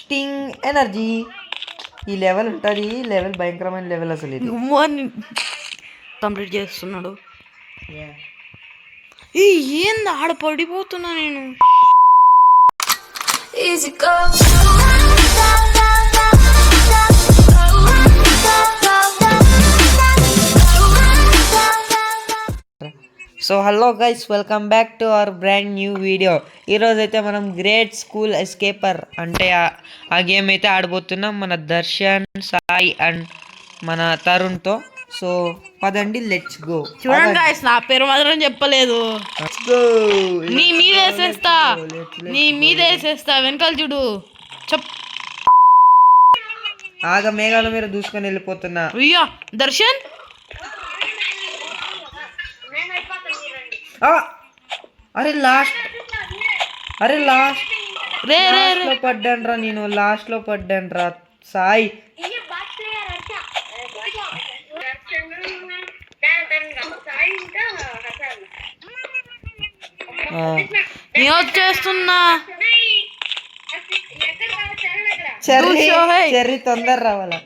Sting energy ఈ level ఉంటుంది. ఈ లెవెల్ భయంకరమైన లెవెల్ అసలు ఇది. కంప్లీట్ చేస్తున్నాడు. ఏంది ఆడ పడిపోతున్నా నేను. So hello guys, welcome back to our brand new video. ఈరోజైతే మనం గ్రేట్ స్కూల్ ఎస్కేపర్ అంటే ఆ గేమ్ అయితే ఆడబోతున్నాం మన దర్శన్, సాయి అండ్ మన తరుణ్తో. సో పదండి, లెట్స్ గో. చూడండి గైస్, నా పేరు మాత్రం చెప్పలేదు. నీ మీద వేసేస్తా వెనకాల చూడు. ఆగ మేఘాల మీద దూసుకొని వెళ్ళిపోతున్నా. అయ్యా దర్శన్, అరే లాస్ట్ లో పడ్డాను రా నేను. లాస్ట్ లో పడ్డాను రా సాయి. వచ్చేస్తున్నా. చెర్రీ తొందర రావాలా.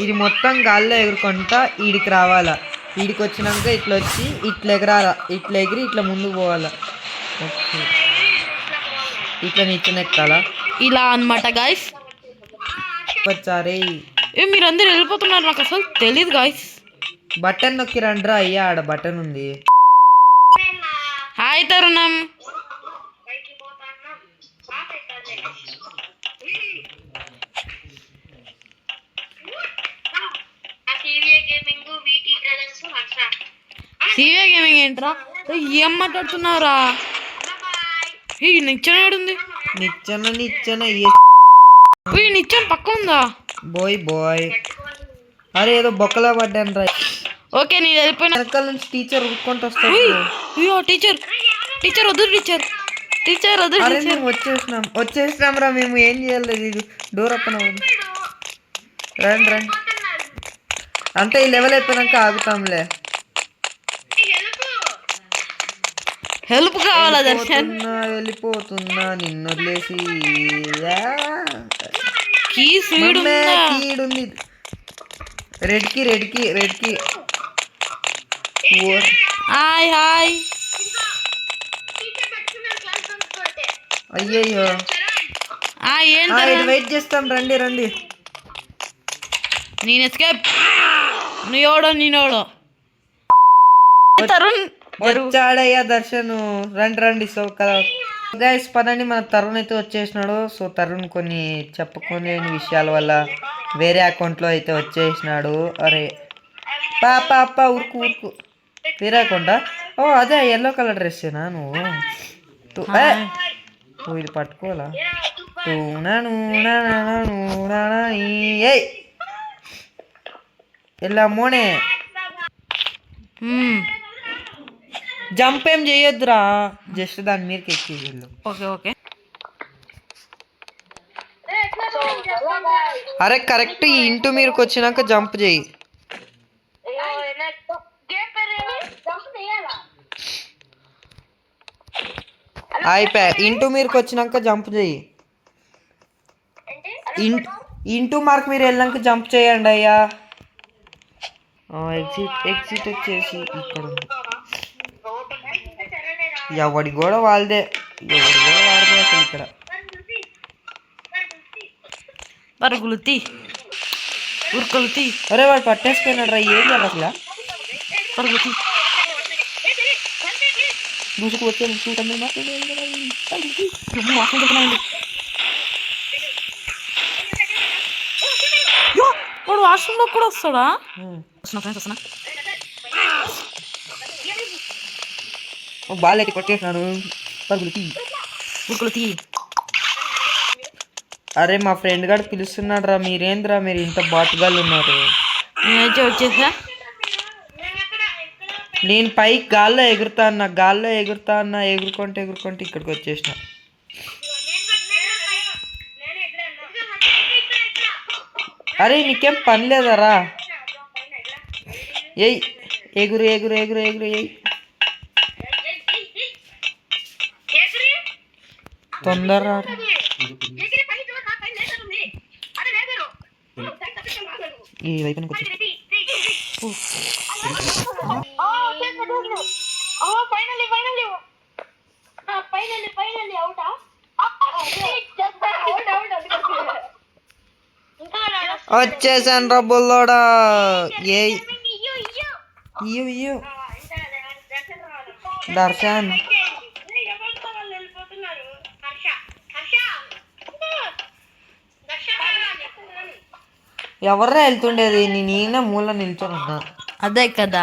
ఇది మొత్తం గాల్లో ఎగురుకుంటా ఈడికి రావాలా. ఈడికి వచ్చినాక ఇట్లా వచ్చి ఇట్లా ఎగరాలా. ఇట్లా ఎగిరి ఇట్లా ముందుకు పోవాలా. ఓకే, ఇట్లా నిచ్చెన ఎక్కాలా. ఇలా అన్నమాట గాయస్. వచ్చారే మీరందరూ వెళ్ళిపోతున్నారు, నాకు అసలు తెలీదు గాయస్. బటన్ నొక్కి రండ్రా అయ్యా, ఆడ బటన్ ఉంది. హాయ్ తరుణం. సివిఏ గేమింగ్ ఏంట్రా? ఏం మాట్లాడుతున్నావురా? నిచ్చెన ఏడుంది? నిచ్చెన నిచ్చెన పక్క ఉందా? బాయ్ అరే ఏదో బొక్కలా పడ్డాను రా. ఓకే, నేను వెళ్ళిపోయిన. వెనకాల నుంచి టీచర్ ఉరుక్కుంటూ వస్తాడు. టీచర్ వద్దు. వచ్చేసినాం రా మేము. ఏం చేయలేదు, ఇది డోర్ ఓపెన్ అవ్వదు. రండి అంటే ఈ లెవెల్ అయిపోయినాక ఆగుతాంలే. హెల్ప్ కావాలా దర్శన్? వెళ్ళిపోతున్నా నిన్ను వదిలేసి. కీడుంది. రెడ్కి హాయ్. అయ్యయ్యో, వెయిట్ చేస్తాం. రండి. నేను ఎస్కేప్. నేనోడో తరుణ్ వచ్చాడయ్యా దర్శను. రండి. సో కదా గైస్, పదండి. మన తరుణ్ అయితే వచ్చేసినాడు. సో తరుణ్ కొన్ని చెప్పుకోలేని విషయాల వల్ల వేరే అకౌంట్లో అయితే వచ్చేసినాడు. అరే పాప ఉరుకు వేరే అకౌంటా? ఓ అదే ఎల్లో కలర్ డ్రెస్సేనా నువ్వు? ఇది పట్టుకోవాలా? ఎలా మోనే జంప్ ఏం చేయొద్దురా, జస్ట్ దాని మీదకి ఎక్కి వెళ్ళు. ఓకే. అరే కరెక్ట్ ఈ ఇంటూ మీదకి వచ్చినాక జంప్ చేయి. అయిపోయా. ఇంటూ మీదకి వచ్చినాక జంప్ చేయి. ఇంటూ మార్క్ మీరు వెళ్ళాక జంప్ చేయండి అయ్యా. ఎగ్జిట్ వచ్చేసి ఇక్కడ ఉంది. ఎవడి కూడా వాడిదే అసలు ఇక్కడ. ఉరుకులుతి. అరే వాడు పట్టేసుకున్నాడు రా. ఏం చేయాలి అసలు? దూసుకు వచ్చే వాడు వాష్రూమ్లో కూడా వస్తాడా? వస్తున్నా. బాల్ అయితే కొట్టేసినాడు. ఉరుకులుతి. అరే మా ఫ్రెండ్ గారు పిలుస్తున్నాడు రా. మీరేంద్రా మీరు ఇంత బాతుగాళ్ళు ఉన్నారు? వచ్చేసా. నేను పైకి గాల్లో ఎగురుతా అన్నా ఎగురుకుంటే ఇక్కడికి వచ్చేసిన. అరే నీకేం పని లేదరా? ఎగురు ఎగురు ఎగురు ఎగురు ఎగురు. తొందర ఈ వైపున కూర్చో. వచ్చేసాను రా బుల్లోడా. ఏ ఇయ్యు ఇయ్యు దర్శన్. ఎవర్రా వెళ్తుండేది? నేనే మూల నిల్చొని ఉన్నా. అదే కదా.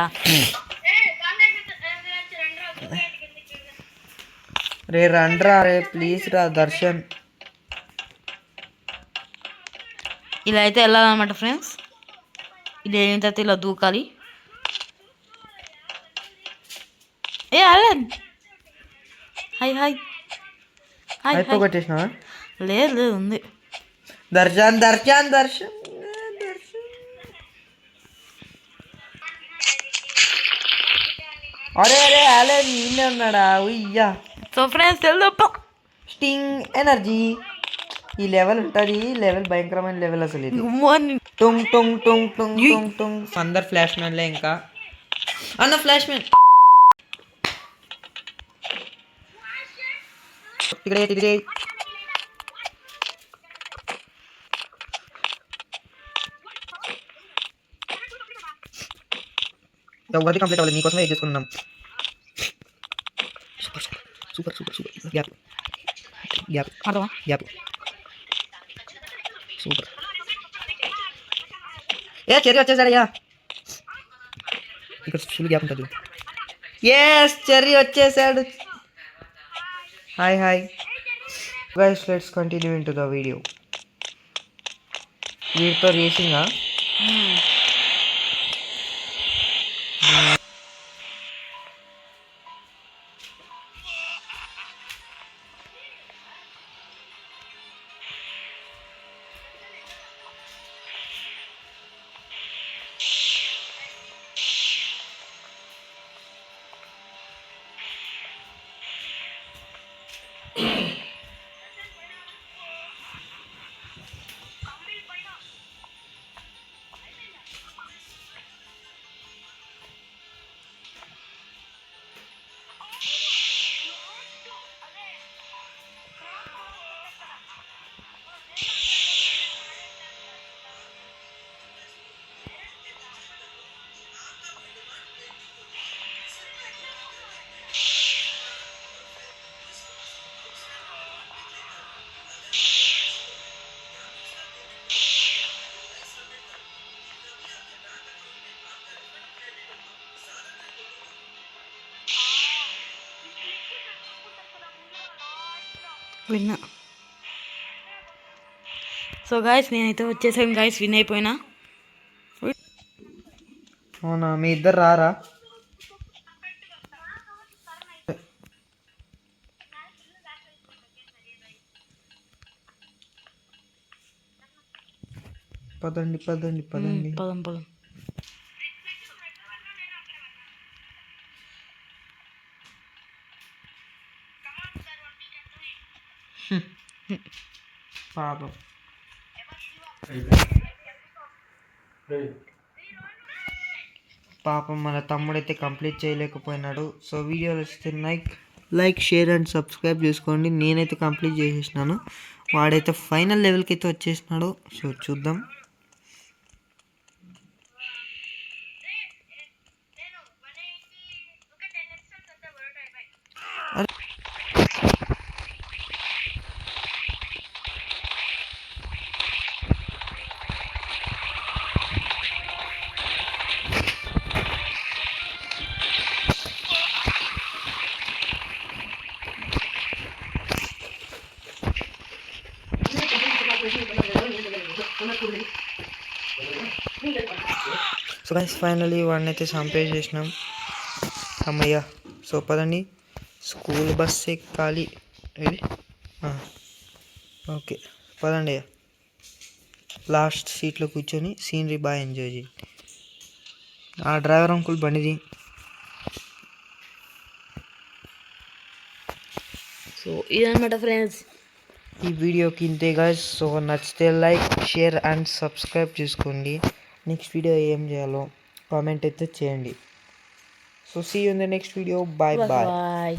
రే రండ్రా రే ప్లీజ్ రా దర్శన్. ఇలా అయితే వెళ్ళాలన్నమాట ఫ్రెండ్స్. ఇది అయిన తర్వాత ఇలా దూకాలి. ఏ అలన్ హాయ్ హాయ్ హాయ్. అయిపోగొట్టేసినావా? లేదు లేదు ఉంది. దర్శన్ దర్శన్ దర్శన్. అరే అరే అలే నిన్నే ఉన్నాడా? ఉయ్యా. సో ఫ్రెండ్స్ వెళ్దాం. స్టింగ్ ఎనర్జీ ఈ లెవెల్ ఉంటుంది. లెవెల్ భయంకరమైన లెవెల్ అసలు ఇది. టుంగ్ టుంగ్ టుంగ్ టుంగ్ టుంగ్ టుంగ్. అందరు ఫ్లాష్ మ్యాన్లే. ఇంకా అన్న ఫ్లాష్ మ్యాన్ తిరిగే తిరిగే. ఎవరిది కంప్లీట్ అవ్వలేదు, నీకోసమే వెయిట్ చేసుకున్నాం. Super super super super. Gap gap gap super. ఏ చెర్రీ వచ్చేసాడయ్యా. ఇక్కడ ఫుల్ గ్యాప్ ఉంటుంది. ఎస్ చెర్రీ వచ్చేసాడు. Hi hi guys, let's continue into the video. వీటితో రేసింగా? విన్నా. సో గాయస్ నేనైతే వచ్చేసాను గాయస్, విన్ అయిపోయినా. అవునా? మీ ఇద్దరు రారా? పదండి పదండి పదండి. పదం పదం. పాపం పాపం మన తమ్ముడైతే కంప్లీట్ చేయలేకపోయినాడు. సో వీడియోలు వస్తే లైక్ షేర్ అండ్ సబ్స్క్రైబ్ చేసుకోండి. నేనైతే కంప్లీట్ చేసేసినాను. వాడైతే ఫైనల్ లెవెల్కి అయితే వచ్చేసినాడు. సో చూద్దాం. సో గైస్ ఫైనలీ వాడిని అయితే సంపే చేసినాం. అమ్మయ్య. సో పదండి, స్కూల్ బస్ ఎక్కాలి. ఇది ఓకే పదండి. లాస్ట్ సీట్లో కూర్చొని సీనరీ బాగా ఎంజాయ్ చేయండి. ఆ డ్రైవర్ అంకుల్ బండిది. సో ఇదన్నమాట ఫ్రెండ్స్. ఈ వీడియోకి ఇంతే గాయ్స్. సో నచ్చితే లైక్, షేర్ అండ్ సబ్స్క్రైబ్ చేసుకోండి. నెక్స్ట్ వీడియో ఏం చేయాలో కామెంట్ అయితే చేయండి. So see you in the next video. Bye bye. Bye.